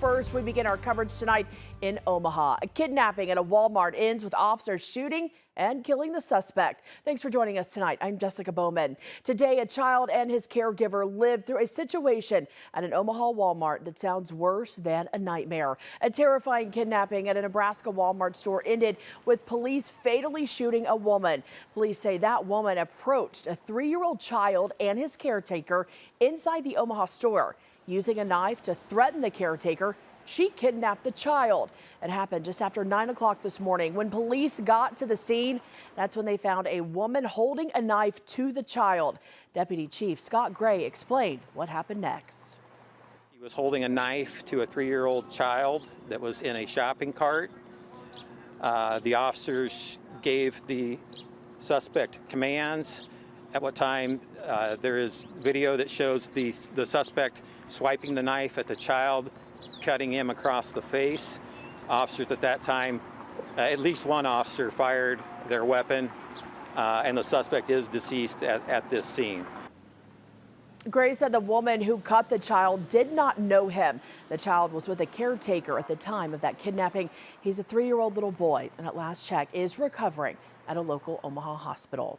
First, we begin our coverage tonight in Omaha. A kidnapping at a Walmart ends with officers shooting and killing the suspect. Thanks for joining us tonight. I'm Jessica Bowman. Today, a child and his caregiver lived through a situation at an Omaha Walmart that sounds worse than a nightmare. A terrifying kidnapping at a Nebraska Walmart store ended with police fatally shooting a woman. Police say that woman approached a 3-year-old child and his caretaker inside the Omaha store. Using a knife to threaten the caretaker, she kidnapped the child. It happened just after 9 o'clock this morning. When police got to the scene, that's when they found a woman holding a knife to the child. Deputy Chief Scott Gray explained what happened next. He was holding a knife to a 3-year-old child that was in a shopping cart. The officers gave the suspect commands. At what time there is video that shows the suspect swiping the knife at the child, cutting him across the face. Officers at that time, at least one officer fired their weapon, and the suspect is deceased at this scene. Gray said the woman who cut the child did not know him. The child was with a caretaker at the time of that kidnapping. He's a 3-year-old little boy and at last check is recovering at a local Omaha hospital.